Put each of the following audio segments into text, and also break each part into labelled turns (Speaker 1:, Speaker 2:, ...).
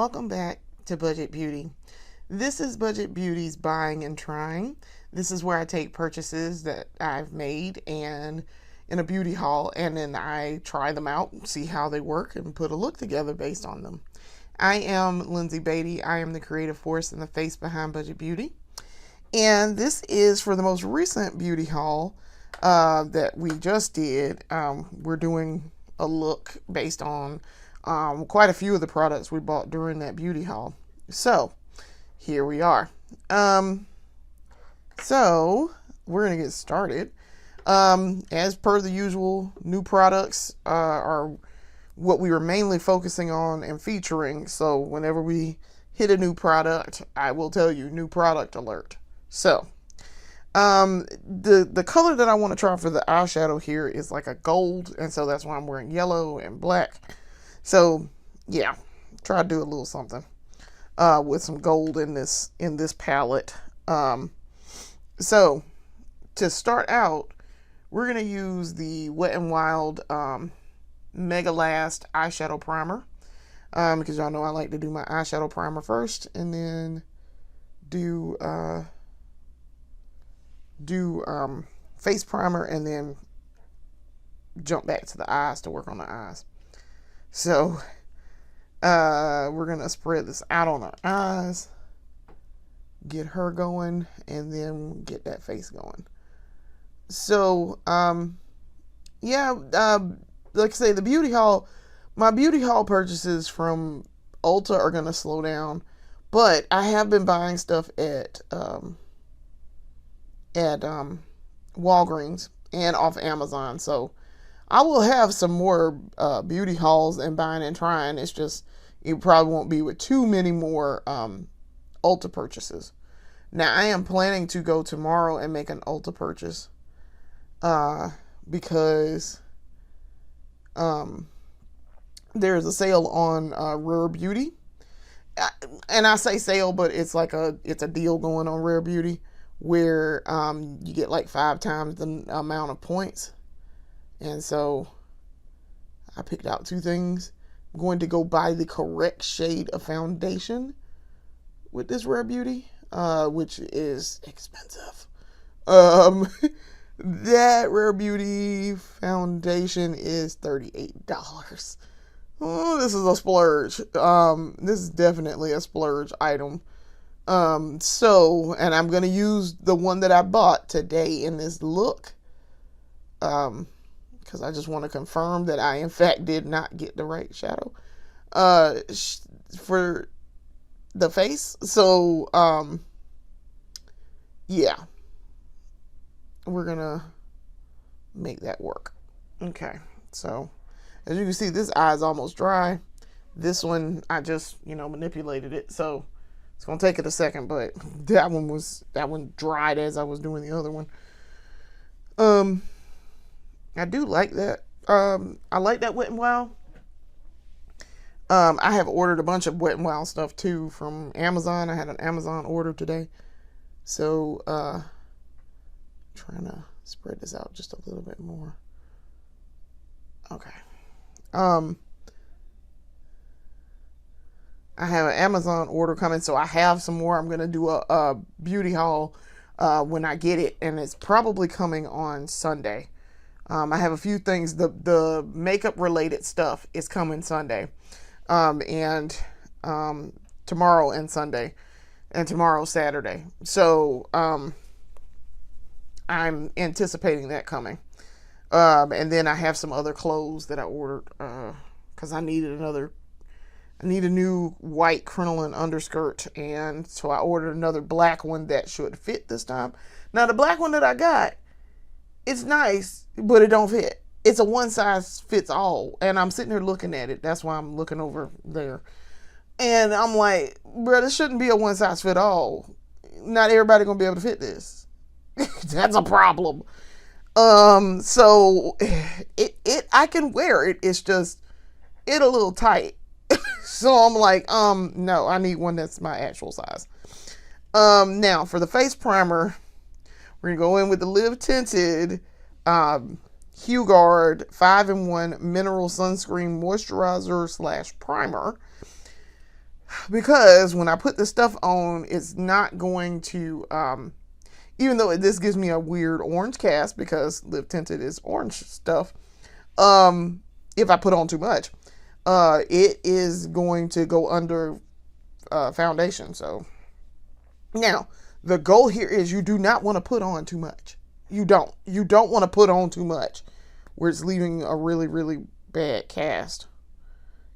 Speaker 1: Welcome back to Budget Beauty. This is Budget Beauty's Buying and Trying. This is where I take purchases that I've made and in a beauty haul, and then I try them out, see how they work, and put a look together based on them. I am Lindsay Beatty. I am the creative force and the face behind Budget Beauty. And this is for the most recent beauty haul that we just did. We're doing a look based on quite a few of the products we bought during that beauty haul. So here we are. So we're going to get started. As per the usual, new products are what we were mainly focusing on and featuring. So whenever we hit a new product, I will tell you, new product alert. So the color that I want to try for the eyeshadow here is like a gold, and so that's why I'm wearing yellow and black. So yeah, try to do a little something with some gold in this palette. So to start out, we're gonna use the Wet n Wild Mega Last eyeshadow primer, because y'all know I like to do my eyeshadow primer first and then do face primer and then jump back to the eyes to work on the eyes. So we're gonna spread this out on our eyes, get her going, and then get that face going. So yeah, like I say, the beauty haul, my beauty haul purchases from Ulta are gonna slow down, but I have been buying stuff at Walgreens and off Amazon, so I will have some more beauty hauls and buying and trying. It's just it probably won't be with too many more Ulta purchases. Now I am planning to go tomorrow and make an Ulta purchase because there's a sale on Rare Beauty, and I say sale, but it's like it's a deal going on Rare Beauty where you get like 5 times the amount of points. And so I picked out 2 things. I'm going to go buy the correct shade of foundation with this Rare Beauty, which is expensive. That Rare Beauty foundation is $38. Oh, this is a splurge. This is definitely a splurge item. So, and I'm going to use the one that I bought today in this look. Because I just want to confirm that I, in fact, did not get the right shadow for the face. So, yeah, we're going to make that work. Okay, so as you can see, this eye is almost dry. This one, I just, manipulated it. So it's going to take it a second, but that one dried as I was doing the other one. I do like that. I like that Wet n Wild. I have ordered a bunch of Wet n Wild stuff too from Amazon. I had an Amazon order today. So, trying to spread this out just a little bit more. Okay. I have an Amazon order coming, so I have some more. I'm going to do a beauty haul when I get it, and it's probably coming on Sunday. I have a few things. The makeup related stuff is coming Sunday, and tomorrow and Sunday, and tomorrow Saturday. So I'm anticipating that coming. And then I have some other clothes that I ordered because I need a new white crinoline underskirt, and so I ordered another black one that should fit this time. Now the black one that I got, it's nice, but it don't fit. It's a one size fits all, and I'm sitting here looking at it. That's why I'm looking over there, and I'm like, bro, this shouldn't be a one size fit all. Not everybody gonna be able to fit this. That's a problem. So I can wear it. It's just it a little tight. So I'm like, no, I need one that's my actual size. Now for the face primer, we're gonna go in with the Live Tinted Hue Guard 5-in-1 Mineral Sunscreen Moisturizer / Primer. because when I put the stuff on, it's not going to, even though this gives me a weird orange cast because Live Tinted is orange stuff, if I put on too much, it is going to go under foundation. So now the goal here is you do not want to put on too much. You don't want to put on too much where it's leaving a really, really bad cast,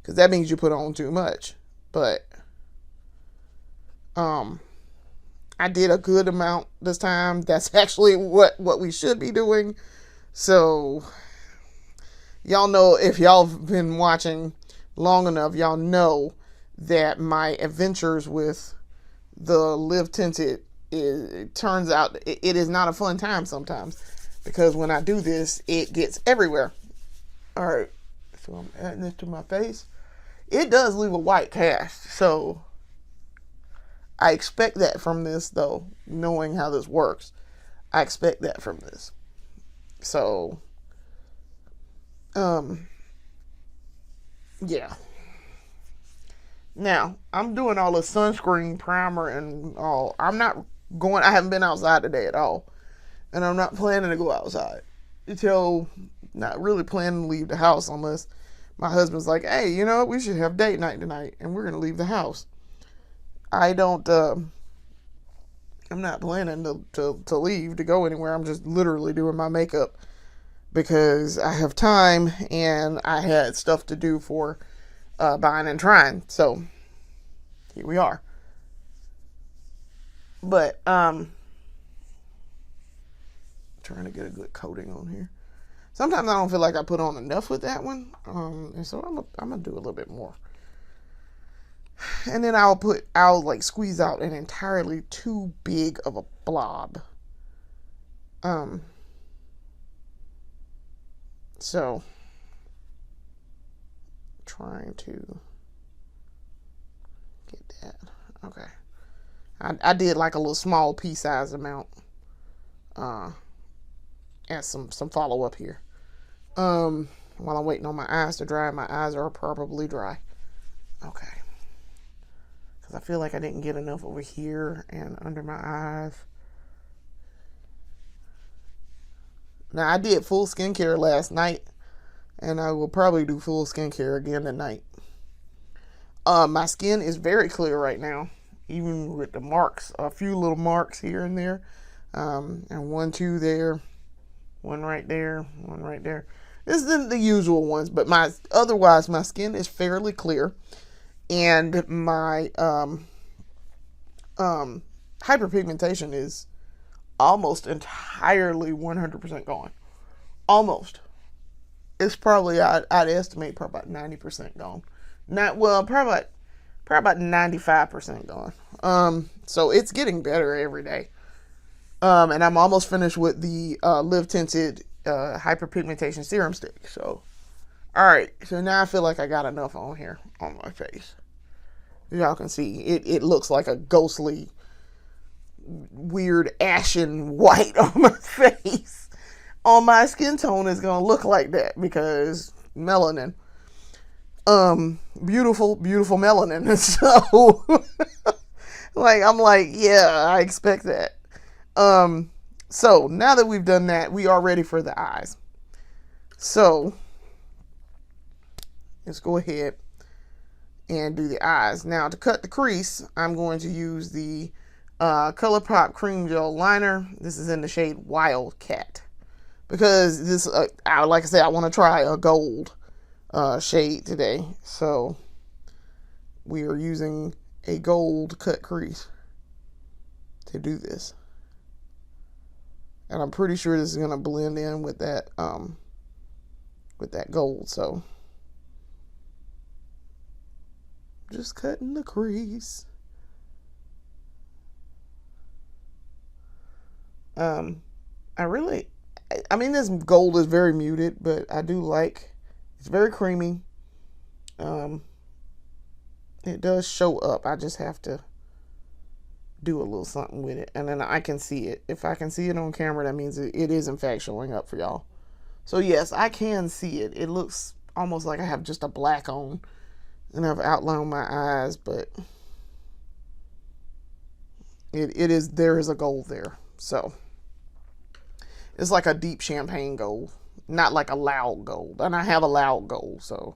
Speaker 1: because that means you put on too much. But I did a good amount this time. That's actually what we should be doing. So y'all know, if y'all have been watching long enough, y'all know that my adventures with the Live Tinted, it turns out it is not a fun time sometimes, because when I do this, it gets everywhere. All right, so I'm adding this to my face. It does leave a white cast, so I expect that from this, though, knowing how this works. I expect that from this. So, yeah. Now, I'm doing all the sunscreen, primer, and all. I haven't been outside today at all. And I'm not planning to go outside until, not really planning to leave the house unless my husband's like, hey, you know what, we should have date night tonight, and we're going to leave the house. I'm not planning to leave, to go anywhere. I'm just literally doing my makeup because I have time and I had stuff to do for buying and trying. So here we are. But trying to get a good coating on here. Sometimes I don't feel like I put on enough with that one, and so I'm gonna do a little bit more. And then I'll like squeeze out an entirely too big of a blob. So trying to get that. Okay. I did like a little small pea size amount. And some follow up here. While I'm waiting on my eyes to dry. My eyes are probably dry. Okay. Because I feel like I didn't get enough over here and under my eyes. Now, I did full skincare last night, and I will probably do full skincare again tonight. My skin is very clear right now, even with the marks, a few little marks here and there, and 1, 2 there, one right there, one right there. This isn't the usual ones, but otherwise my skin is fairly clear, and my hyperpigmentation is almost entirely 100% gone. Almost. It's probably, I'd estimate probably about 90% gone. Probably about 95% gone. So it's getting better every day. And I'm almost finished with the Live Tinted hyperpigmentation serum stick. So, all right. So now I feel like I got enough on here on my face. Y'all can see it looks like a ghostly, weird ashen white on my face. On my skin tone is gonna look like that because melanin. Beautiful melanin. So I'm like, yeah, I expect that. So now that we've done that, we are ready for the eyes. So let's go ahead and do the eyes. Now, to cut the crease, I'm going to use the ColourPop Cream Gel Liner. This is in the shade Wildcat. Because this, like I said, I want to try a gold shade today. So we are using a gold cut crease to do this. And I'm pretty sure this is going to blend in with that gold. So just cutting the crease. This gold is very muted, but I do like, it's very creamy. It does show up. I just have to do a little something with it, and then I can see it. If I can see it on camera, that means it is in fact showing up for y'all. So yes, I can see it. It looks almost like I have just a black on. And I've outlined my eyes, but there is a gold there. So it's like a deep champagne gold, not like a loud gold. And I have a loud gold, so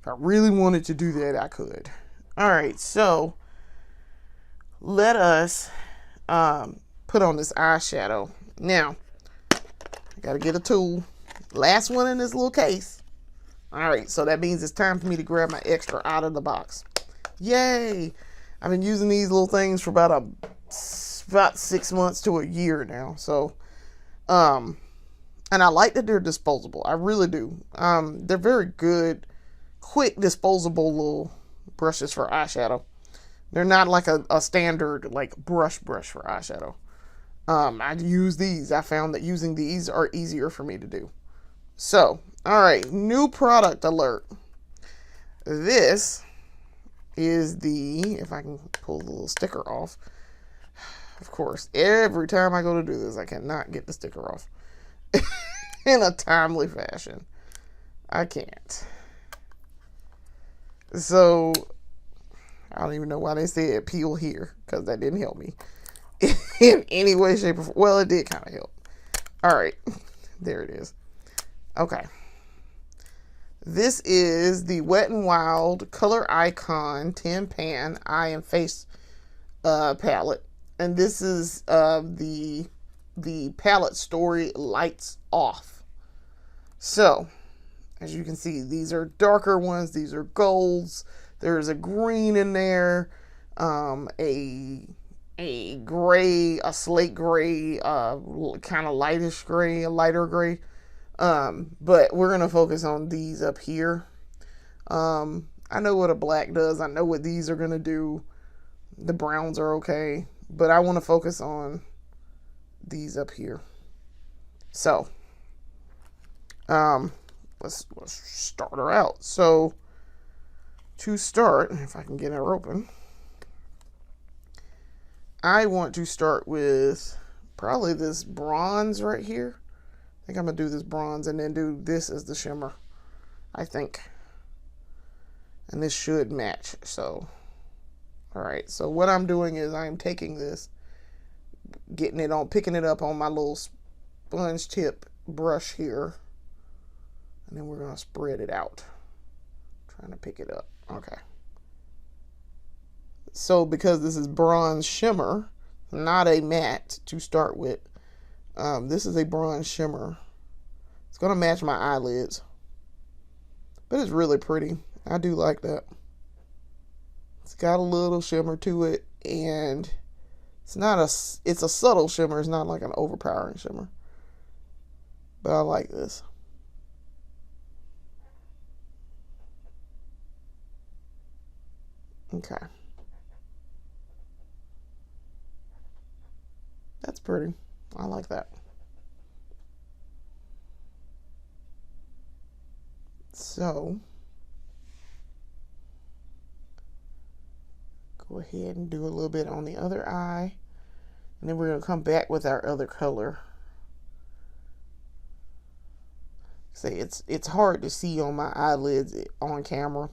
Speaker 1: if I really wanted to do that, I could. All right, so let us put on this eyeshadow. Now, I gotta get a tool. Last one in this little case. All right, so that means it's time for me to grab my extra out of the box. Yay! I've been using these little things for about 6 months to a year now. So, and I like that they're disposable. I really do. They're very good, quick disposable little brushes for eyeshadow. They're not like a standard like brush for eyeshadow. I use these. I found that using these are easier for me to do. So, all right, new product alert. This is if I can pull the little sticker off. Of course, every time I go to do this, I cannot get the sticker off in a timely fashion. I can't. So, I don't even know why they said peel here, because that didn't help me in any way, shape, or form. Well, it did kind of help. All right, there it is. Okay. This is the Wet n Wild Color Icon 10 Pan Eye and Face palette. And this is the palette story Lights Off. So, as you can see, these are darker ones. These are golds. There's a green in there, a gray, a slate gray, kind of lightish gray, a lighter gray. But we're going to focus on these up here. I know what a black does. I know what these are going to do. The browns are okay, but I want to focus on these up here. So, let's start her out. So, to start, if I can get her open, I want to start with probably this bronze right here. I think I'm going to do this bronze and then do this as the shimmer, I think. And this should match. So, all right. So what I'm doing is I'm taking this, picking it up on my little sponge tip brush here. And then we're going to spread it out. Trying to pick it up. Okay. So because this is bronze shimmer, not a matte to start with, this is a bronze shimmer. It's going to match my eyelids. But it's really pretty. I do like that. It's got a little shimmer to it. And it's a subtle shimmer. It's not like an overpowering shimmer. But I like this. Okay. That's pretty. I like that. So, go ahead and do a little bit on the other eye. And then we're going to come back with our other color. Say it's hard to see on my eyelids on camera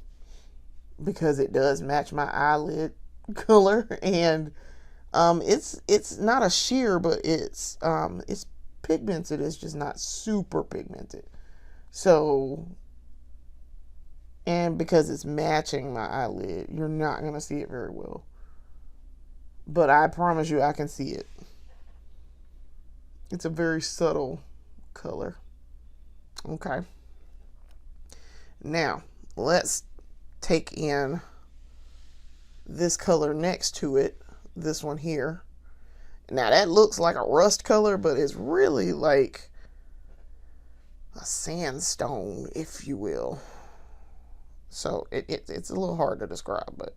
Speaker 1: because it does match my eyelid color, and it's not a sheer, but it's pigmented. It's just not super pigmented. So, and because it's matching my eyelid, you're not going to see it very well. But I promise you I can see it. It's a very subtle color. Okay. Now, let's take in this color next to it. This one here. Now, that looks like a rust color, but it's really like a sandstone, if you will. So, it's a little hard to describe, but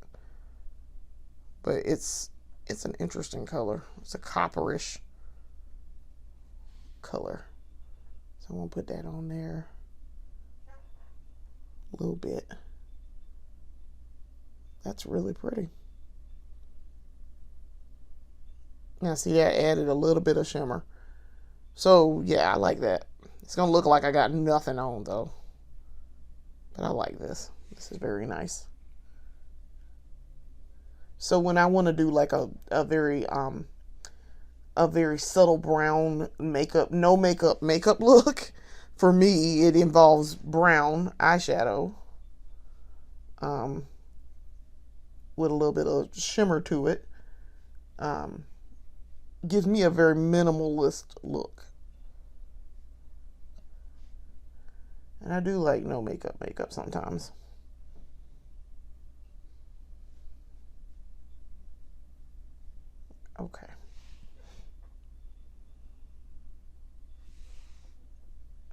Speaker 1: it's an interesting color. It's a copperish color. So I'm going to put that on there a little bit. That's really pretty. Now see, that added a little bit of shimmer. So yeah, I like that. It's going to look like I got nothing on though. But I like this. This is very nice. So when I want to do like a very subtle brown makeup, no makeup look, for me it involves brown eyeshadow, um, with a little bit of shimmer to it. Um, Gives me a very minimalist look. And I do like no makeup sometimes. Okay.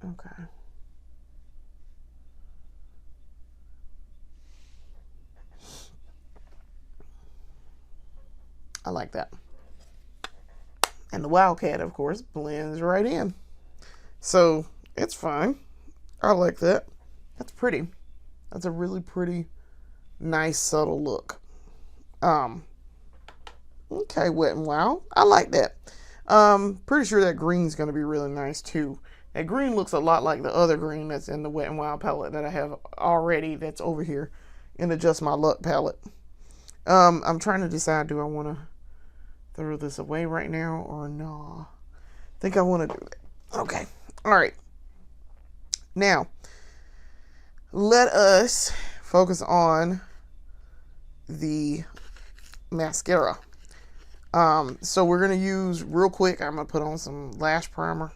Speaker 1: Okay. I like that. And the Wildcat, of course, blends right in. So it's fine. I like that. That's pretty. That's a really pretty, nice, subtle look. Um, okay, Wet and Wild. I like that. Pretty sure that green's going to be really nice too. That green looks a lot like the other green that's in the Wet and Wild palette that I have already that's over here in the Just My Luck palette. I'm trying to decide, do I want to throw this away right now or no? I think I want to do it. Okay. All right. Now, let us focus on the mascara. So we're going to use, real quick, I'm going to put on some lash primer.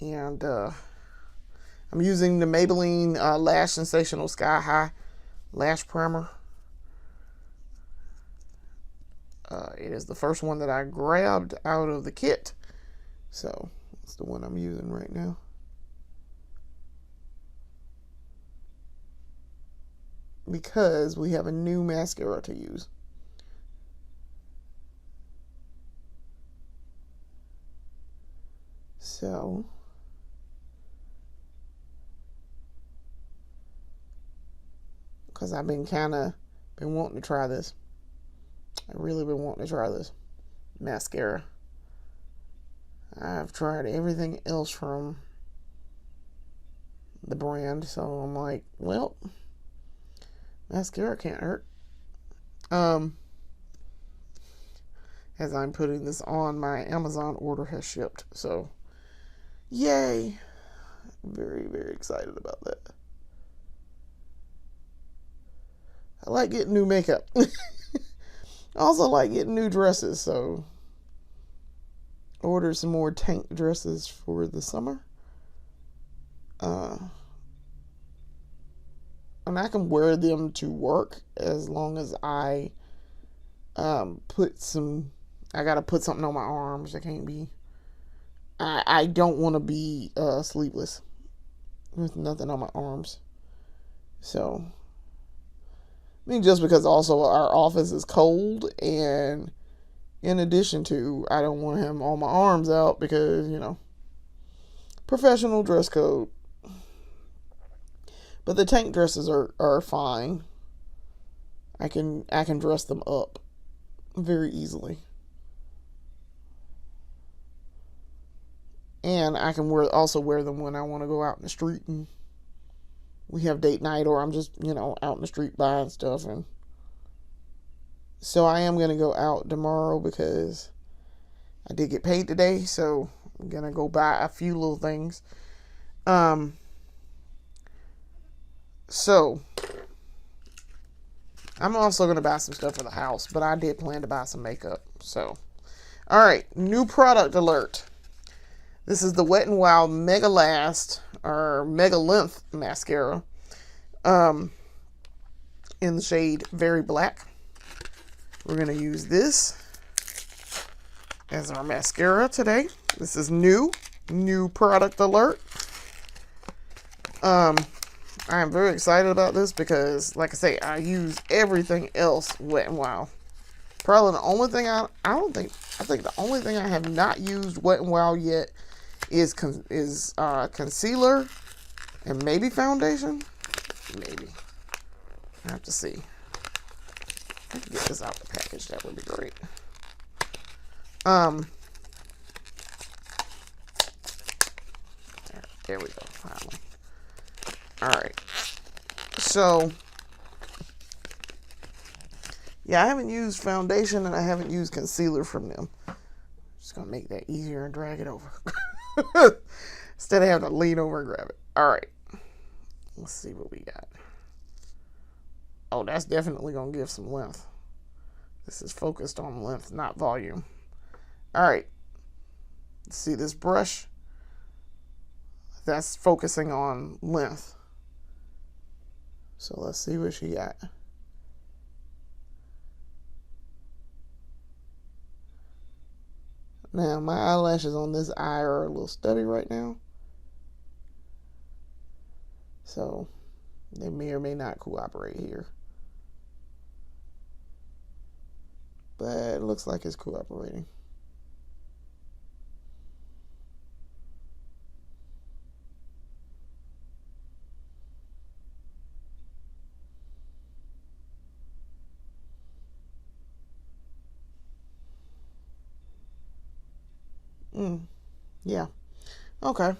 Speaker 1: And I'm using the Maybelline Lash Sensational Sky High Lash Primer. It is the first one that I grabbed out of the kit. So, it's the one I'm using right now. Because we have a new mascara to use. So, because I've been wanting to try this. I really been wanting to try this mascara. I've tried everything else from the brand, so I'm like, well, mascara can't hurt. As I'm putting this on, my Amazon order has shipped, so yay. I'm very, very excited about that. I like getting new makeup. I also like getting new dresses, so ordered some more tank dresses for the summer. And I can wear them to work as long as I I gotta put something on my arms. I can't be, I don't want to be sleeveless with nothing on my arms. So, I mean, just because also our office is cold, and in addition to, I don't want him on my arms out because, professional dress code. But the tank dresses are fine. I can dress them up very easily. And I can also wear them when I want to go out in the street and we have date night, or I'm just, out in the street buying stuff. And so I am going to go out tomorrow because I did get paid today. So I'm going to go buy a few little things. So I'm also going to buy some stuff for the house, but I did plan to buy some makeup. So, all right, new product alert. This is the Wet n Wild Mega Last or Mega Length mascara, in the shade Very Black. We're going to use this as our mascara today. This is new product alert. I am very excited about this because, like I say, I use everything else Wet n Wild. Probably the only thing I think the only thing I have not used Wet n Wild yet is concealer and maybe foundation. Maybe. I have to see. If I can get this out the package, that would be great. There we go, finally. Alright. So, Yeah, I haven't used foundation and I haven't used concealer from them. Just gonna make that easier and drag it over. Instead of having to lean over and grab it. Alright. Let's see what we got. Oh, that's definitely gonna give some length. This is focused on length, not volume. Alright. See this brush? That's focusing on length. So let's see what she got. Now, my eyelashes on this eye are a little stubby right now. So, they may or may not cooperate here. But it looks like it's cooperating. Yeah. Okay.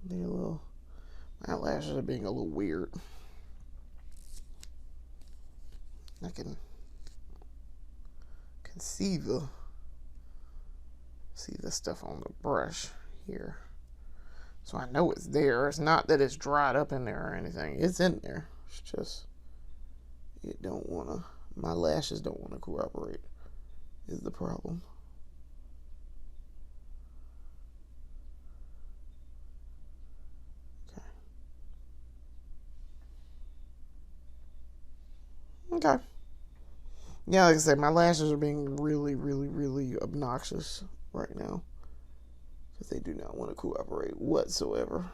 Speaker 1: They're my eyelashes are being a little weird. I can see the stuff on the brush here. So I know it's there. It's not that it's dried up in there or anything. It's in there. It's just my lashes don't want to cooperate is the problem. Okay. Yeah, like I said, my lashes are being really, really, really obnoxious right now. Because they do not want to cooperate whatsoever.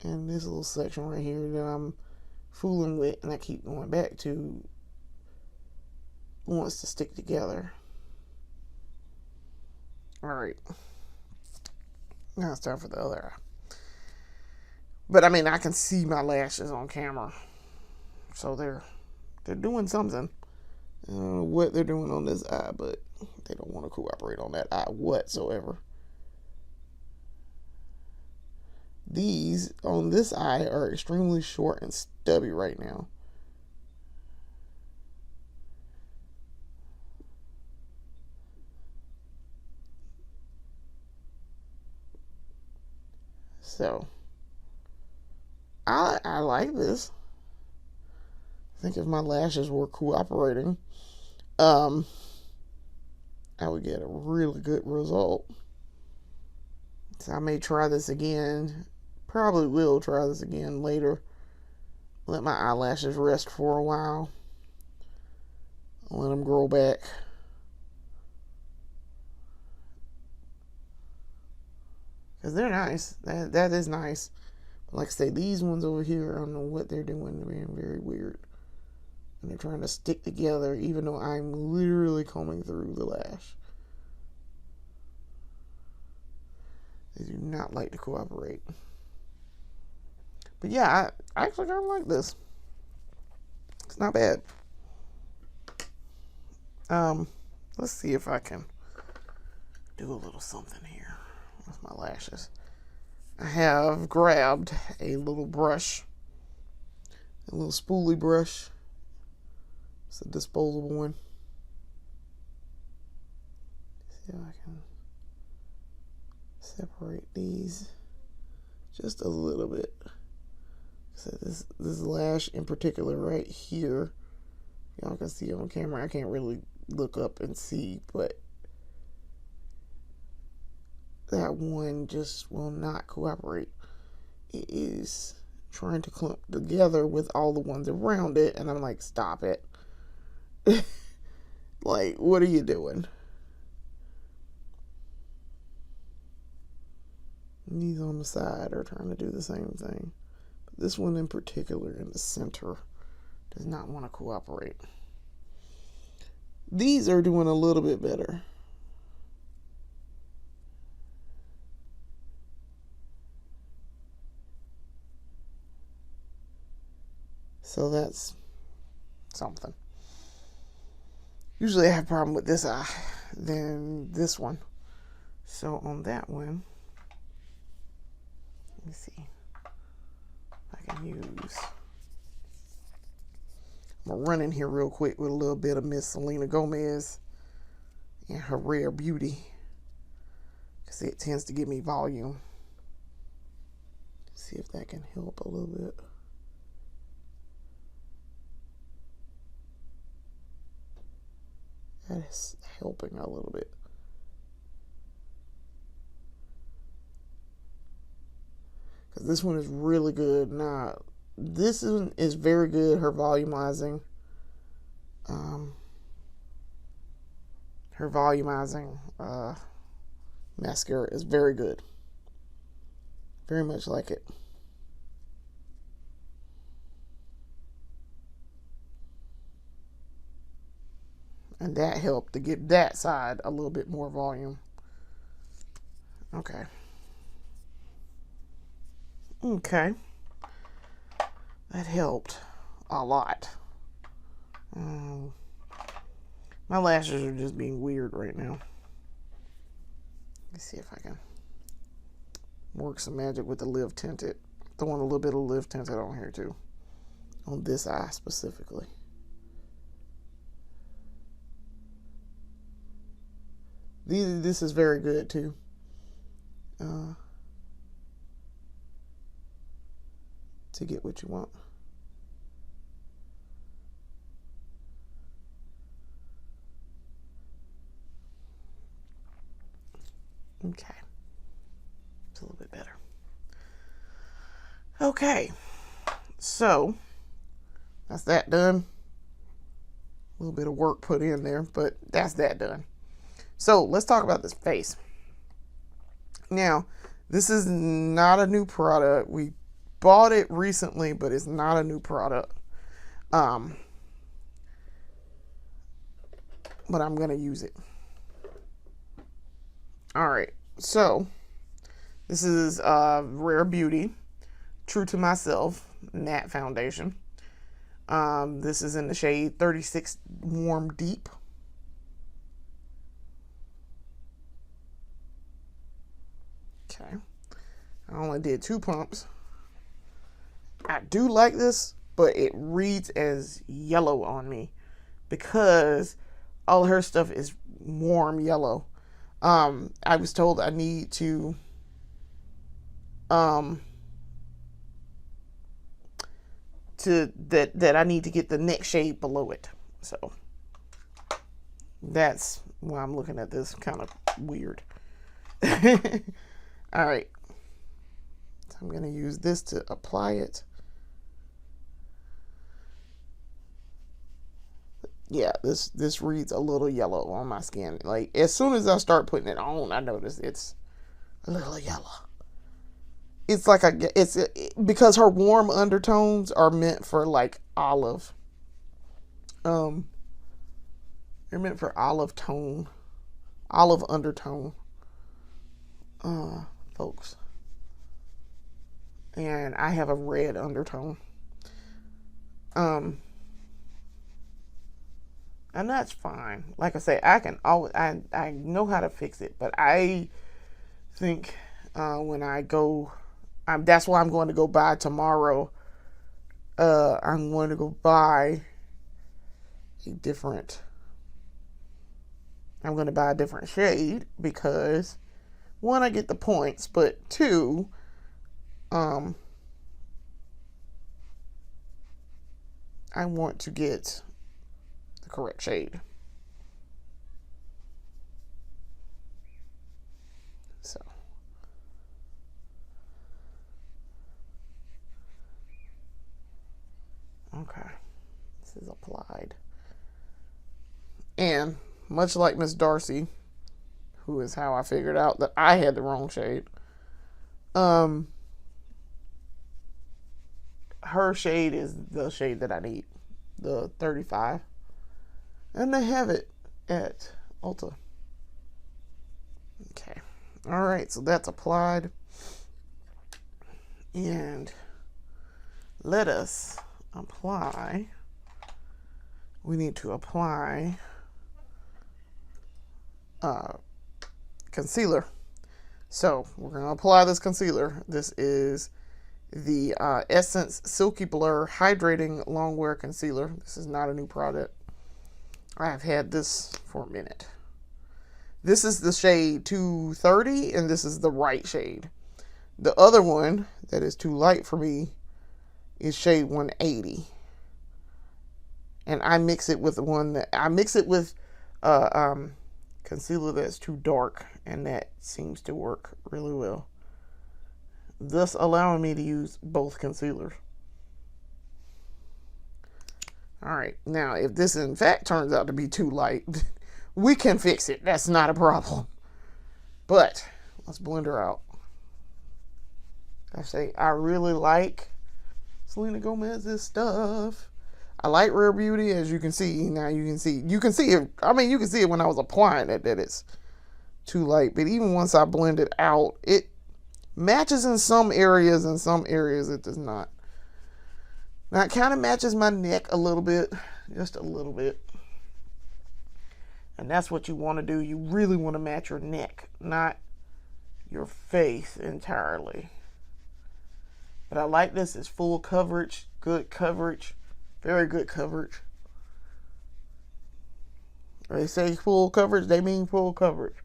Speaker 1: And this little section right here that I'm fooling with and I keep going back to wants to stick together. Alright. Now it's time for the other eye. But I mean, I can see my lashes on camera. So they're doing something. I don't know what they're doing on this eye, but they don't want to cooperate on that eye whatsoever. These on this eye are extremely short and stubby right now. So I like this. I think if my lashes were cooperating, I would get a really good result. So I may try this again. Probably will try this again later. Let my eyelashes rest for a while. Let them grow back. Because they're nice. That is nice. But like I say, these ones over here, I don't know what they're doing. They're being very weird. And they're trying to stick together even though I'm literally combing through the lash. They do not like to cooperate. But yeah, I actually kind of like this. It's not bad. Let's see if I can do a little something here with my lashes. I have grabbed a little brush, a little spoolie brush. It's a disposable one. See if I can separate these just a little bit. So this lash in particular right here, y'all can see on camera. I can't really look up and see, but that one just will not cooperate. It is trying to clump together with all the ones around it, and I'm like, stop it. Like, what are you doing? And these on the side are trying to do the same thing. But this one in particular in the center does not want to cooperate. These are doing a little bit better. So that's something. Usually I have a problem with this eye than this one. So on that one, Let me see if I can use. I'm gonna run in here real quick with a little bit of Miss Selena Gomez and her Rare Beauty, because it tends to give me volume. See if that can help a little bit. That is helping a little bit. Because this one is really good. Now, this one is very good. Her volumizing. Mascara is very good. Very much like it. And that helped to give that side a little bit more volume. Okay. Okay. That helped a lot. My lashes are just being weird right now. Let's see if I can work some magic with the Live Tinted. Throwing a little bit of Live Tinted on here too. On this eye specifically. This is very good too. To get what you want. Okay. It's a little bit better. Okay. So, that's that done. A little bit of work put in there, but that's that done. So, let's talk about this face. Now, this is not a new product. We bought it recently, but it's not a new product. But I'm going to use it. All right. So, this is Rare Beauty True to Myself Matte Foundation. This is in the shade 36 Warm Deep. Okay. I only did 2 pumps. I do like this, but it reads as yellow on me because all her stuff is warm yellow. I was told I need to that I need to get the next shade below it. So that's why I'm looking at this kind of weird. All right. So I'm going to use this to apply it. Yeah, this reads a little yellow on my skin. Like, as soon as I start putting it on, I notice it's a little yellow. It's like because her warm undertones are meant for like olive. They're meant for olive undertone, folks. And I have a red undertone. And that's fine. Like I say, I can always, I know how to fix it, but I think when I go, that's why I'm going to go buy tomorrow. I'm going to go buy a different shade because 1, I get the points, but 2, I want to get the correct shade. So, okay, this is applied. And much like Miss Darcy, who is how I figured out that I had the wrong shade, her shade is the shade that I need, the 35. And they have it at Ulta. Okay. All right, so that's applied. And let us apply. We need to apply concealer. So we're going to apply this concealer. This is the Essence Silky Blur Hydrating Longwear Concealer. This is not a new product. I have had this for a minute. This is the shade 230, and this is the right shade. The other one that is too light for me is shade 180. And I mix it with the one that I mix it with concealer that's too dark, and that seems to work really well, thus allowing me to use both concealers. All right, now if this in fact turns out to be too light, we can fix it. That's not a problem. But let's blend her out. I really like Selena Gomez's stuff. I like Rare Beauty, as you can see. Now you can see it. I mean, you can see it when I was applying it that it's too light. But even once I blend it out, it matches in some areas. In some areas, it does not. Now it kind of matches my neck a little bit, just a little bit. And that's what you want to do. You really want to match your neck, not your face entirely. But I like this. It's full coverage, good coverage. Very good coverage. They say full coverage, they mean full coverage.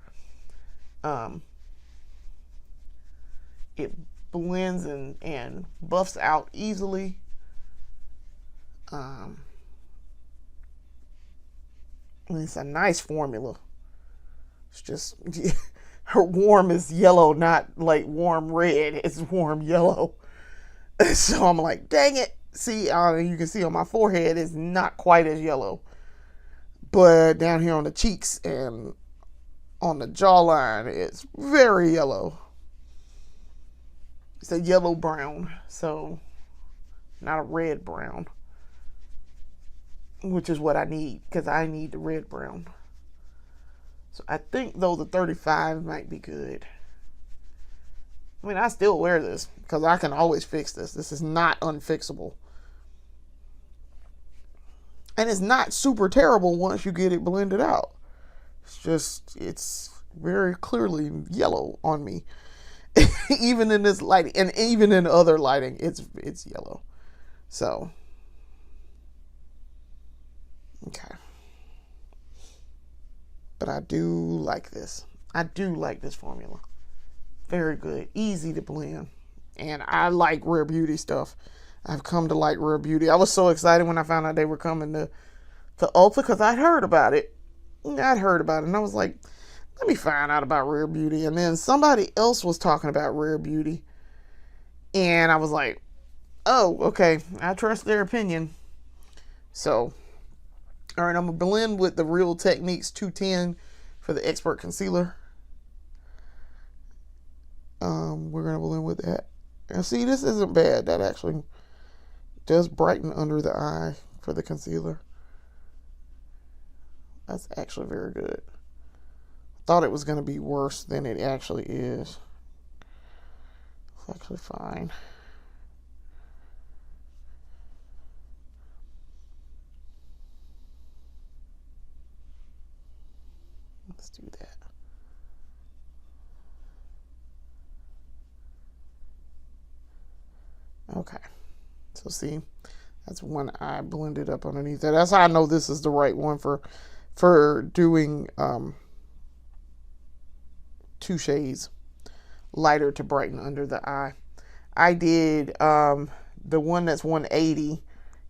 Speaker 1: It blends and buffs out easily. It's a nice formula. It's just, her warm is yellow, not like warm red. It's warm yellow. So I'm like, dang it. See, you can see on my forehead it's not quite as yellow, but down here on the cheeks and on the jawline it's very yellow. It's a yellow brown, so not a red brown, which is what I need, because I need the red brown. So I think though the 35 might be good. I mean, I still wear this because I can always fix this. This is not unfixable. And it's not super terrible once you get it blended out. It's very clearly yellow on me. Even in this lighting, and even in other lighting, it's yellow. So, okay. But I do like this. I do like this formula. Very good. Easy to blend. And I like Rare Beauty stuff. I've come to like Rare Beauty. I was so excited when I found out they were coming to Ulta, because I'd heard about it. And I was like, let me find out about Rare Beauty. And then somebody else was talking about Rare Beauty. And I was like, oh, okay. I trust their opinion. So, all right, I'm going to blend with the Real Techniques 210 for the Expert Concealer. We're going to blend with that. And see, this isn't bad. That actually does brighten under the eye for the concealer. That's actually very good. I thought it was going to be worse than it actually is. It's actually fine. Let's do that. Okay. So see, that's one eye blended up underneath that. That's how I know this is the right one for doing two shades lighter to brighten under the eye. I did the one that's 180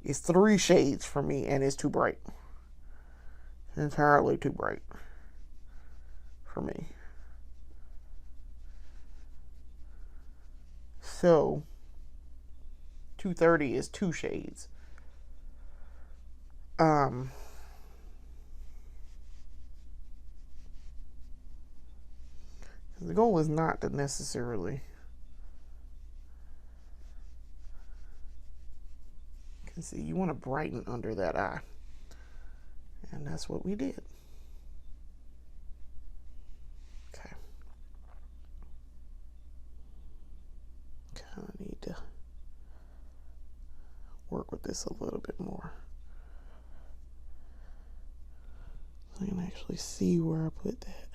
Speaker 1: is 3 shades for me, and it's too bright. Entirely too bright for me. So 230 is 2 shades. The goal is not to necessarily, you can see, you want to brighten under that eye, and that's what we did. Okay. Kind of need to work with this a little bit more. I can actually see where I put that.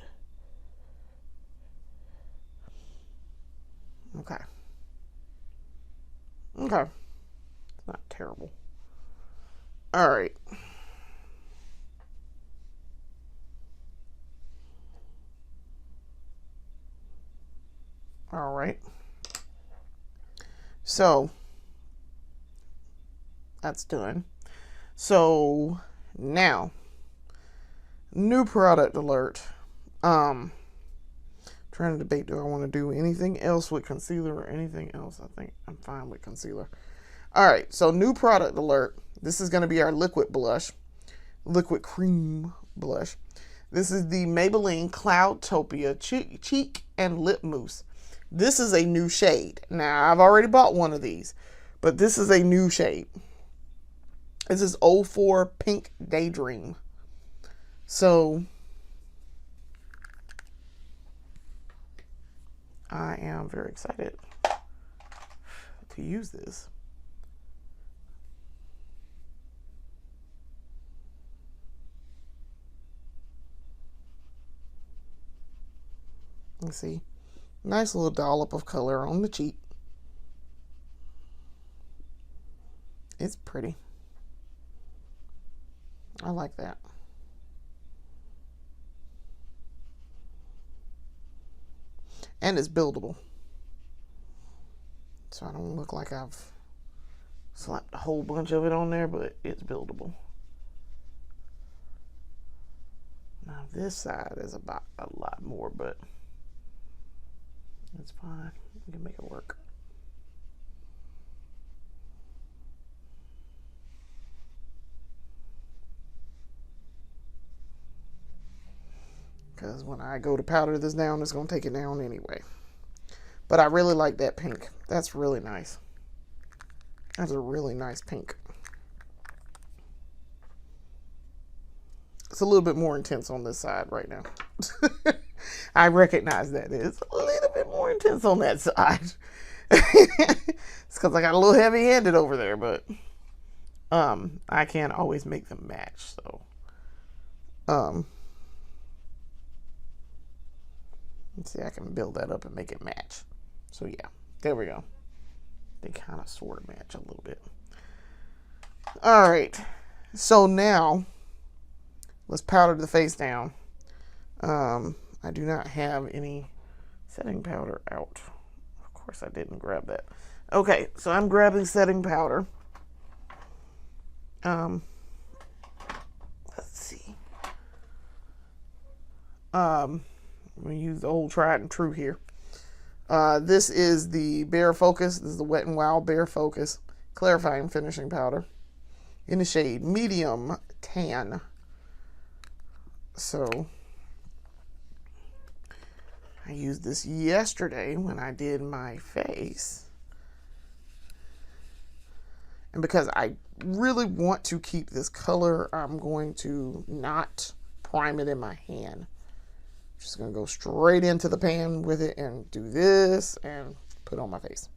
Speaker 1: Okay. Not terrible. All right. All right. So that's done. So now, new product alert. Trying to debate, do I want to do anything else with concealer or anything else? I think I'm fine with concealer. All right, so new product alert. This is going to be our liquid blush, liquid cream blush. This is the Maybelline Cloudtopia Cheek and Lip Mousse. This is a new shade. Now, I've already bought one of these, but this is a new shade. This is 04 Pink Daydream. So, I am very excited to use this. Let's see. Nice little dollop of color on the cheek. It's pretty. I like that. And it's buildable. So I don't look like I've slapped a whole bunch of it on there, but it's buildable. Now this side is about a lot more, but it's fine. We can make it work. Because when I go to powder this down, it's going to take it down anyway. But I really like that pink. That's really nice. That's a really nice pink. It's a little bit more intense on this side right now. I recognize that it's a little bit more intense on that side. It's because I got a little heavy-handed over there, but I can't always make them match. So let's see, I can build that up and make it match. So yeah, there we go. They kind of sort of match a little bit. All right, so now let's powder the face down. I do not have any setting powder out. Of course I didn't grab that. Okay, so I'm grabbing setting powder. Let's see. I'm going to use the old tried and true here. This is the Bare Focus. This is the Wet n Wild Bare Focus Clarifying Finishing Powder in the shade Medium Tan. So I used this yesterday when I did my face. And because I really want to keep this color, I'm going to not prime it in my hand. Just going to go straight into the pan with it and do this and put it on my face.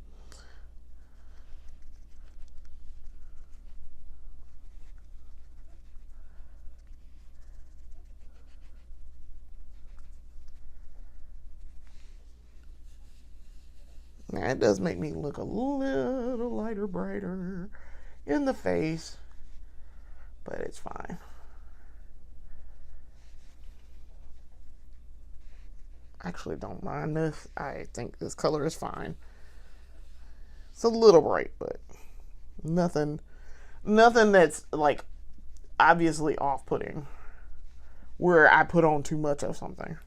Speaker 1: Now, it does make me look a little lighter, brighter in the face, but it's fine. I actually don't mind this. I think this color is fine. It's a little bright, but nothing that's like obviously off-putting where I put on too much of something.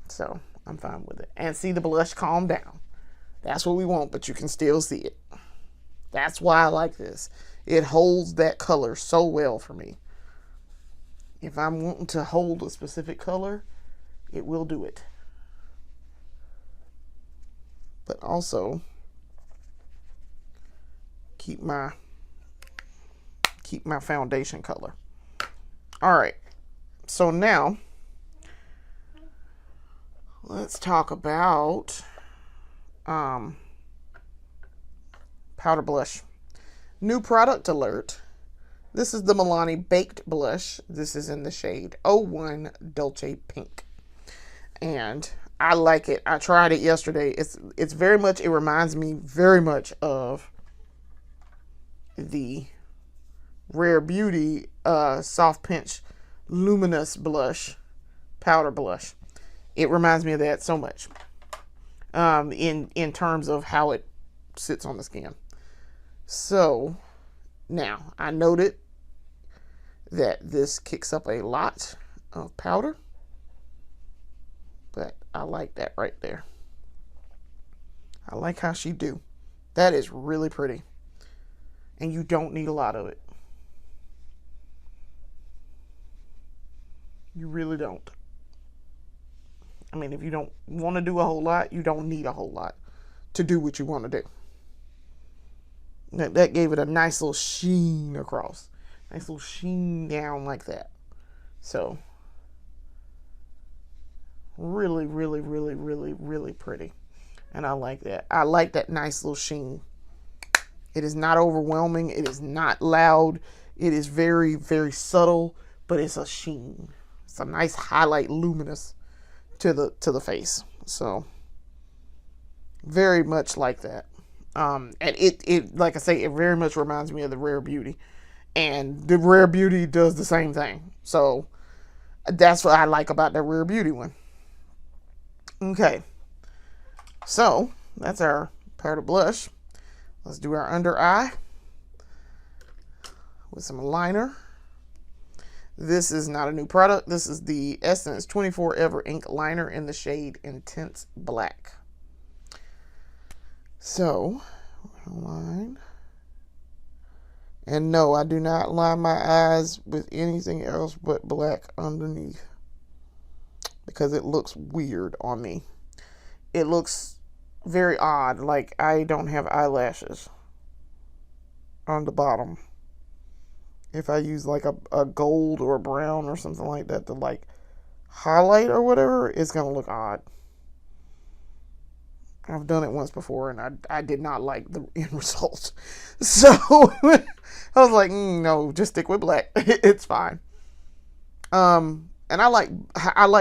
Speaker 1: So I'm fine with it. And see the blush calm down. That's what we want, but you can still see it. That's why I like this. It holds that color so well for me. If I'm wanting to hold a specific color, it will do it. But also keep my foundation color. All right. So now let's talk about powder blush. New product alert. This is the Milani Baked Blush. This is in the shade 01 Dolce Pink. And I like it. I tried it yesterday. It's very much, it reminds me very much of the Rare Beauty Soft Pinch Luminous Blush, Powder Blush. It reminds me of that so much in terms of how it sits on the skin. So now I noted that this kicks up a lot of powder, but I like that right there. I like how she do. That is really pretty. And you don't need a lot of it. You really don't. I mean, if you don't want to do a whole lot, you don't need a whole lot to do what you want to do. That gave it a nice little sheen across. Nice little sheen down like that. So, really, really, really, really, really pretty. And I like that. I like that nice little sheen. It is not overwhelming. It is not loud. It is very, very subtle, but it's a sheen. It's a nice highlight, luminous to the face. So, very much like that. And it like I say, it very much reminds me of the Rare Beauty. And the Rare Beauty does the same thing. So, that's what I like about the Rare Beauty one. Okay. So, that's our powder blush. Let's do our under eye with some liner. This is not a new product. This is the Essence 24 Ever Ink Liner in the shade Intense Black. So, line. And no, I do not line my eyes with anything else but black underneath, because it looks weird on me. It looks very odd, like I don't have eyelashes on the bottom. If I use like a gold or a brown or something like that to like highlight or whatever, it's going to look odd. I've done it once before and I did not like the end result. So I was like, no, just stick with black. It's fine. And I like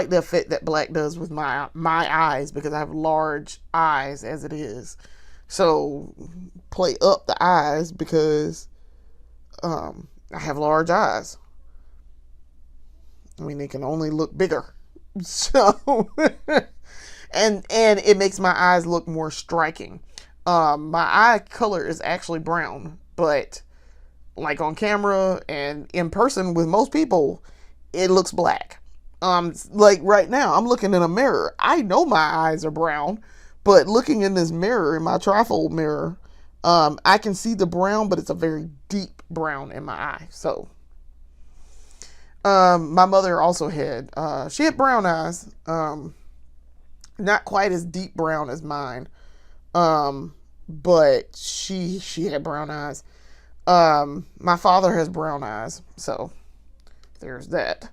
Speaker 1: the effect that black does with my eyes, because I have large eyes as it is. So play up the eyes, because I have large eyes. I mean, they can only look bigger. So, and it makes my eyes look more striking. My eye color is actually brown, but like on camera and in person with most people, it looks black. Like right now, I'm looking in a mirror. I know my eyes are brown, but looking in this mirror, in my trifold mirror, I can see the brown, but it's a very deep brown in my eye. So, my mother also had, she had brown eyes, not quite as deep brown as mine, but she had brown eyes. My father has brown eyes, so there's that.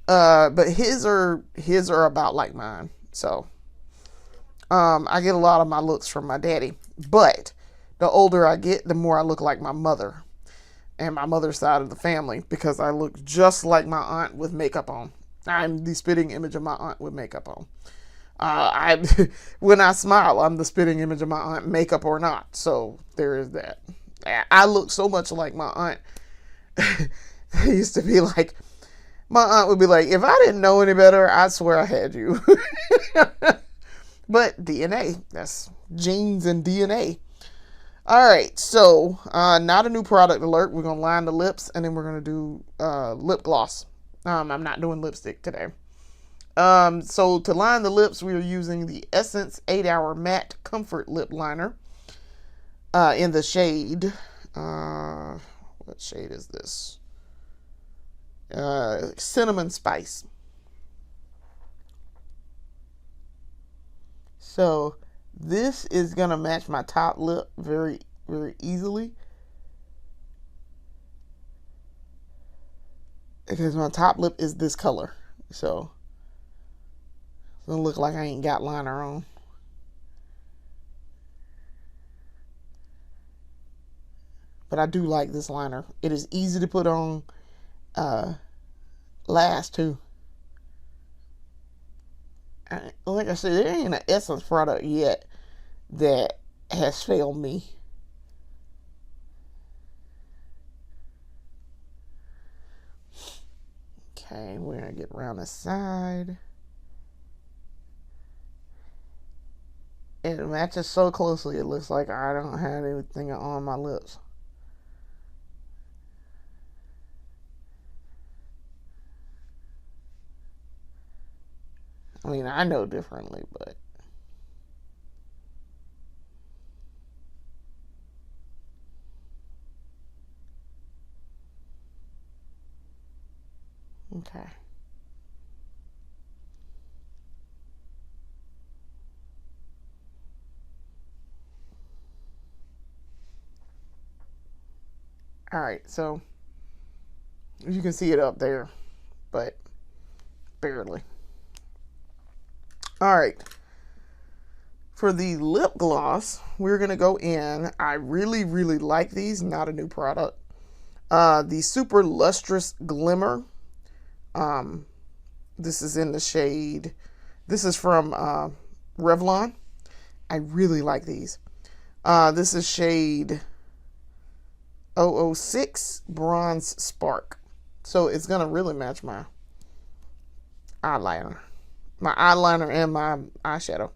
Speaker 1: But his are about like mine. So, I get a lot of my looks from my daddy, but the older I get, the more I look like my mother and my mother's side of the family, because I look just like my aunt with makeup on. I'm the spitting image of my aunt with makeup on. When I smile, I'm the spitting image of my aunt, makeup or not. So there is that. I look so much like my aunt. They used to be like, my aunt would be like, if I didn't know any better, I'd swear I had you. But DNA, that's genes and DNA. All right, so not a new product alert. We're going to line the lips, and then we're going to do lip gloss. I'm not doing lipstick today. So to line the lips, we are using the Essence 8-Hour Matte Comfort Lip Liner in the shade, what shade is this? Cinnamon Spice. So this is going to match my top lip very, very easily, because my top lip is this color. So it's going to look like I ain't got liner on. But I do like this liner. It is easy to put on last too. like I said, there ain't an Essence product yet that has failed me. Okay, we're gonna get around the side. It matches so closely, it looks like I don't have anything on my lips. I mean, I know differently, but okay. All right, so you can see it up there, but barely. All right. For the lip gloss, we're going to go in. I really, really like these. Not a new product. The Super Lustrous Glimmer. This is in the shade. This is from Revlon. I really like these. This is shade 006 Bronze Spark. So it's going to really match my eyeliner. My eyeliner and my eyeshadow.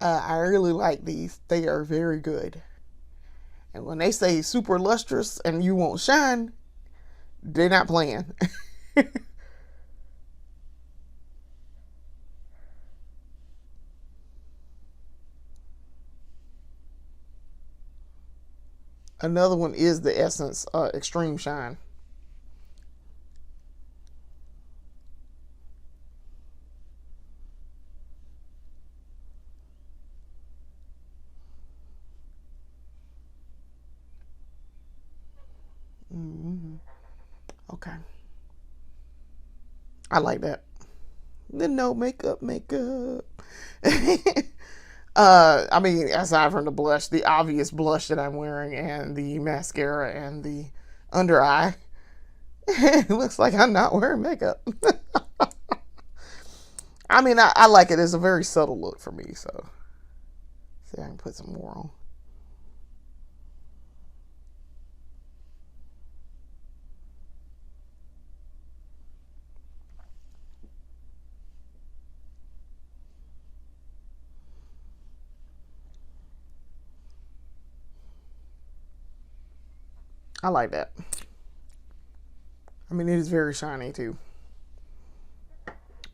Speaker 1: I really like these. They are very good. And when they say super lustrous and you won't shine, they're not playing. Another one is the Essence Extreme Shine. Mm-hmm. Okay. I like that. The no makeup. I mean, aside from the blush, the obvious blush that I'm wearing, and the mascara and the under eye, it looks like I'm not wearing makeup. I mean, I like it. It's a very subtle look for me, so see, I can put some more on. I like that. I mean, it is very shiny too.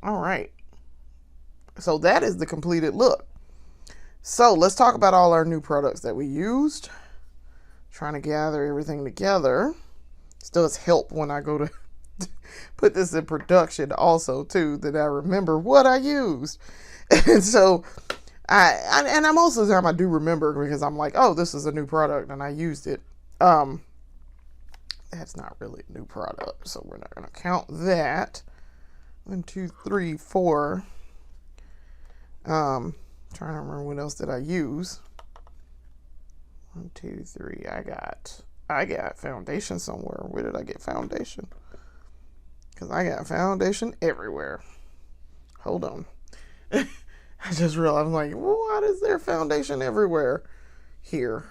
Speaker 1: All right. So that is the completed look. So let's talk about all our new products that we used. Trying to gather everything together. Still, it's help when I go to put this in production also too, that I remember what I used. And so and I most of the time I do remember, because I'm like, oh, this is a new product and I used it. That's not really a new product, so we're not going to count that. 1, 2, 3, 4. Trying to remember what else did I use. 1, 2, 3. I got foundation somewhere. Where did I get foundation? Because I got foundation everywhere. Hold on. I just realized, I'm like, what is there foundation everywhere here?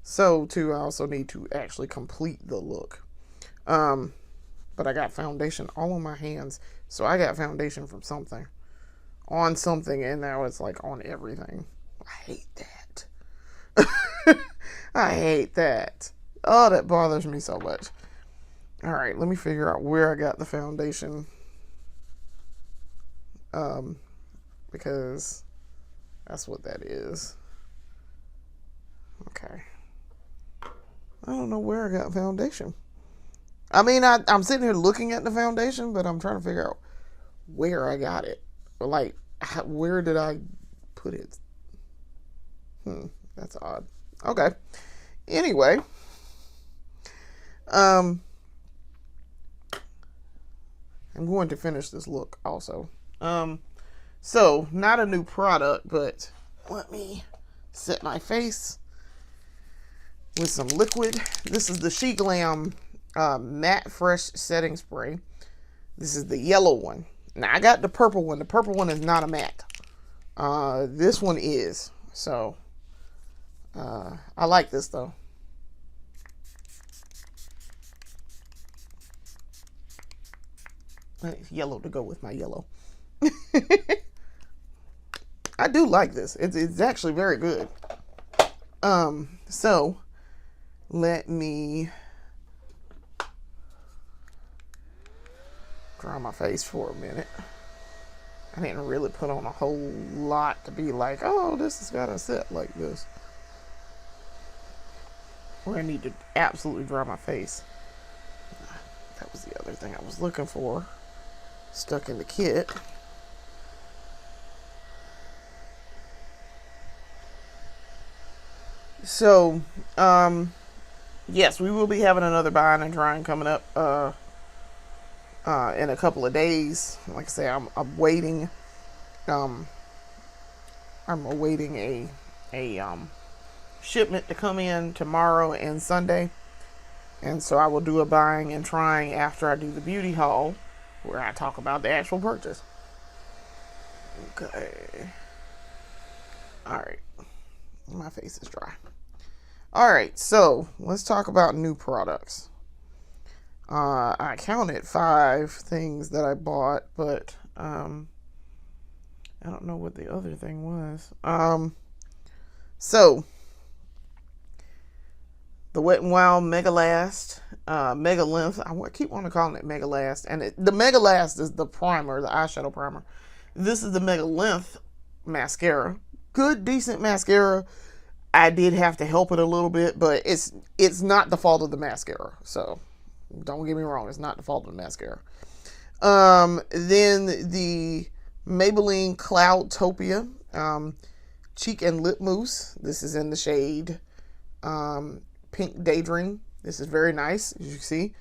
Speaker 1: So too, I also need to actually complete the look. But I got foundation all on my hands. So I got foundation from something. On something, and now it's like on everything. I hate that. I hate that. Oh, that bothers me so much. Alright, let me figure out where I got the foundation. Because that's what that is. Okay. I don't know where I got foundation. I mean, I'm sitting here looking at the foundation, but I'm trying to figure out where I got it. Like, where did I put it? That's odd. Okay. Anyway. I'm going to finish this look also. So, not a new product, but let me set my face with some liquid. This is the She Glam Matte Fresh Setting Spray. This is the yellow one. Now, I got the purple one. The purple one is not a matte. This one is. So, I like this, though. It's yellow to go with my yellow. I do like this. It's actually very good. So let me dry my face for a minute. I didn't really put on a whole lot to be like, oh, this has got to set like this. Where I need to absolutely dry my face. That was the other thing I was looking for. Stuck in the kit. So, yes, we will be having another buying and drying coming up in a couple of days. Like I say, I'm waiting. I'm awaiting a shipment to come in tomorrow and Sunday, and so I will do a buying and trying after I do the beauty haul, where I talk about the actual purchase. Okay. All right. My face is dry. All right, so let's talk about new products. I counted 5 things that I bought, but I don't know what the other thing was. So the Wet n Wild Mega Last, Mega Length. I keep wanting to call it Mega Last, and the Mega Last is the primer, the eyeshadow primer. This is the Mega Length mascara. Good, decent mascara. I did have to help it a little bit, but it's not the fault of the mascara. So don't get me wrong, it's not the fault of the mascara. Then the Maybelline Cloudtopia cheek and lip mousse. This is in the shade Pink Daydream. This is very nice, as you see.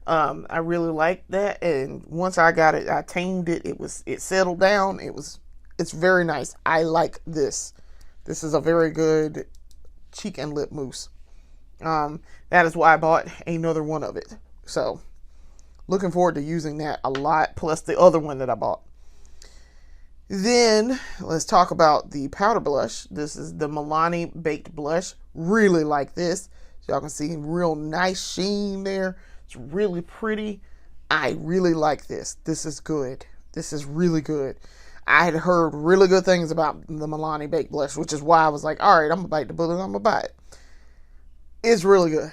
Speaker 1: I really like that, and once I got it, I tamed it. It settled down. It's very nice. I like this. This is a very good cheek and lip mousse. That is why I bought another one of it. So, looking forward to using that a lot, plus the other one that I bought. Then, let's talk about the powder blush. This is the Milani Baked Blush. Really like this. So y'all can see real nice sheen there. It's really pretty. I really like this. This is good. This is really good. I had heard really good things about the Milani Baked Blush, which is why I was like, all right, I'm going to bite the bullet. I'm going to buy it. It's really good.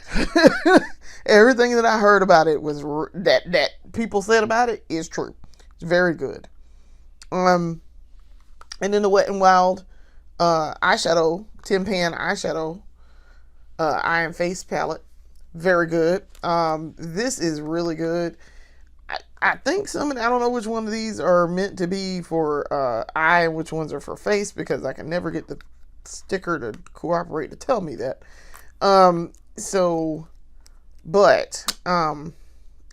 Speaker 1: Everything that I heard about it was that people said about it is true. It's very good. And then the Wet n Wild eyeshadow, Tin Pan eyeshadow eye and face palette. Very good. This is really good. I think I don't know which one of these are meant to be for eye and which ones are for face, because I can never get the sticker to cooperate to tell me that. I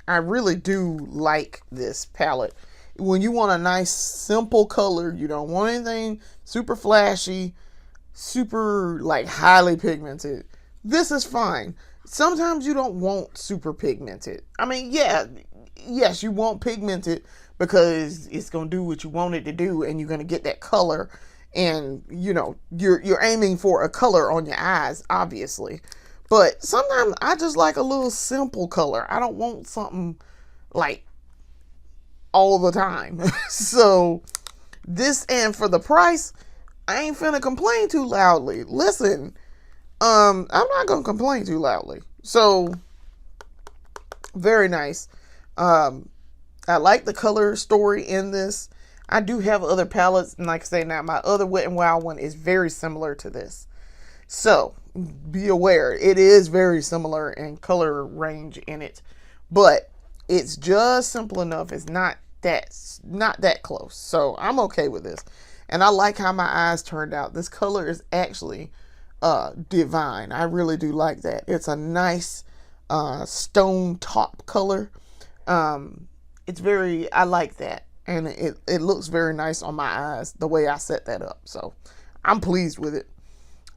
Speaker 1: really do like this palette. When you want a nice, simple color, you don't want anything super flashy, super like highly pigmented. This is fine. Sometimes you don't want super pigmented. I mean, yes, you want pigmented because it's going to do what you want it to do, and you're going to get that color, and you're aiming for a color on your eyes, obviously. But sometimes I just like a little simple color. I don't want something like all the time. So this, and for the price, I ain't finna complain too loudly. Listen, I'm not gonna complain too loudly. So very nice. I like the color story in this. I do have other palettes, and like I say, now my other Wet n Wild one is very similar to this. So be aware, it is very similar in color range in it, but it's just simple enough. It's not that close. So I'm okay with this. And I like how my eyes turned out. This color is actually divine. I really do like that. It's a nice stone top color. I like that. and it looks very nice on my eyes the way I set that up. So I'm pleased with it.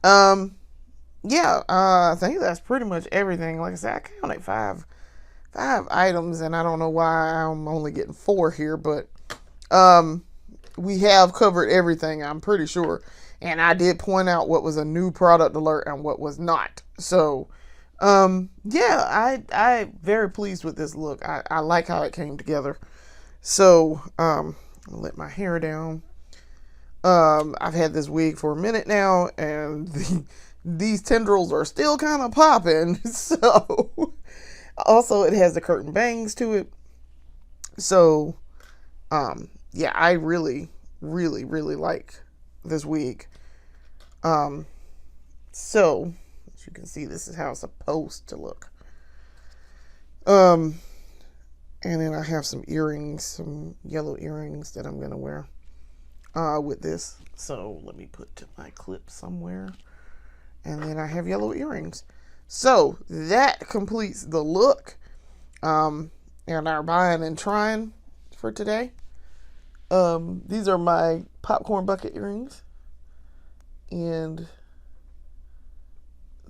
Speaker 1: Yeah, I think that's pretty much everything. Like I said, I counted five items, and I don't know why I'm only getting 4 here, but we have covered everything, I'm pretty sure. And I did point out what was a new product alert and what was not. So yeah, I very pleased with this look. I like how it came together. So I'll let my hair down. I've had this wig for a minute now, and these tendrils are still kind of popping. So also it has the curtain bangs to it. So yeah, I really like this wig. So as you can see, this is how it's supposed to look. And then I have some earrings, some yellow earrings that I'm gonna wear with this. So let me put my clip somewhere. And then I have yellow earrings. So that completes the look and our buying and trying for today. These are my popcorn bucket earrings, and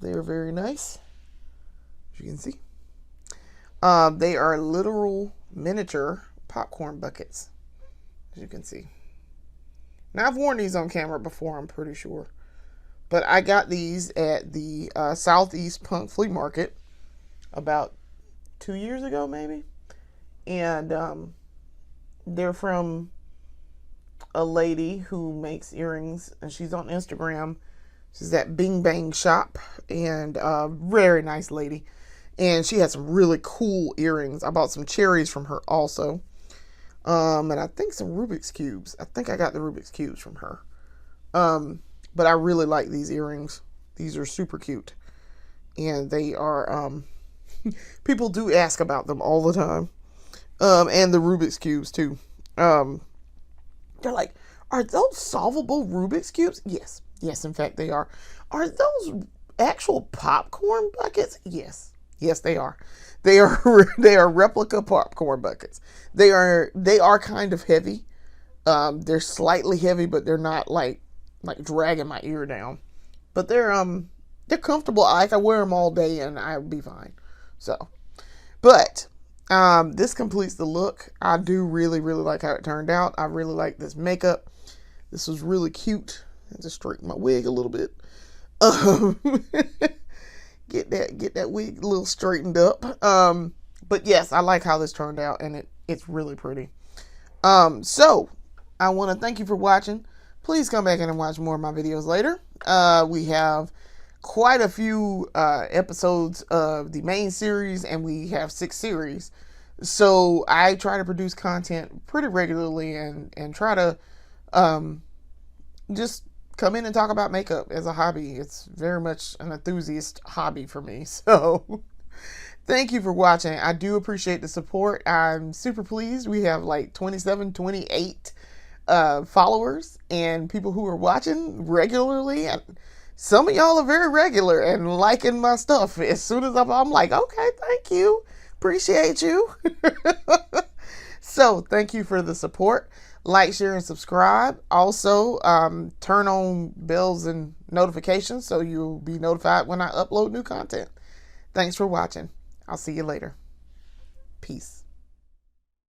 Speaker 1: they are very nice, as you can see. They are literal miniature popcorn buckets, as you can see. Now, I've worn these on camera before, I'm pretty sure. But I got these at the Southeast Punk Flea Market about 2 years ago, maybe. And they're from a lady who makes earrings, and she's on Instagram. She's at Bing Bang Shop, and very nice lady. And she had some really cool earrings. I bought some cherries from her also. And I think some Rubik's Cubes. I think I got the Rubik's Cubes from her. But I really like these earrings. These are super cute. And they are, people do ask about them all the time. And the Rubik's Cubes too. They're like, are those solvable Rubik's Cubes? Yes. Yes, in fact, they are. Are those actual popcorn buckets? Yes. Yes, they are. They are replica popcorn buckets. They are kind of heavy. They're slightly heavy, but they're not like dragging my ear down. But they're comfortable. I can wear them all day and I'll be fine. So, but this completes the look. I do really like how it turned out. I really like this makeup. This was really cute. I just straighten my wig a little bit. Get that wig a little straightened up. But yes, I like how this turned out, and it's really pretty. So I want to thank you for watching. Please come back in and watch more of my videos later. We have quite a few episodes of the main series, and we have 6 series. So I try to produce content pretty regularly and try to just come in and talk about makeup as a hobby. It's very much an enthusiast hobby for me. So thank you for watching. I do appreciate the support. I'm super pleased. We have like 27, 28 followers and people who are watching regularly. And some of y'all are very regular and liking my stuff. As soon as I'm like, okay, thank you. Appreciate you. So thank you for the support. Like, share, and subscribe. Also, turn on bells and notifications so you'll be notified when I upload new content. Thanks for watching. I'll see you later. Peace.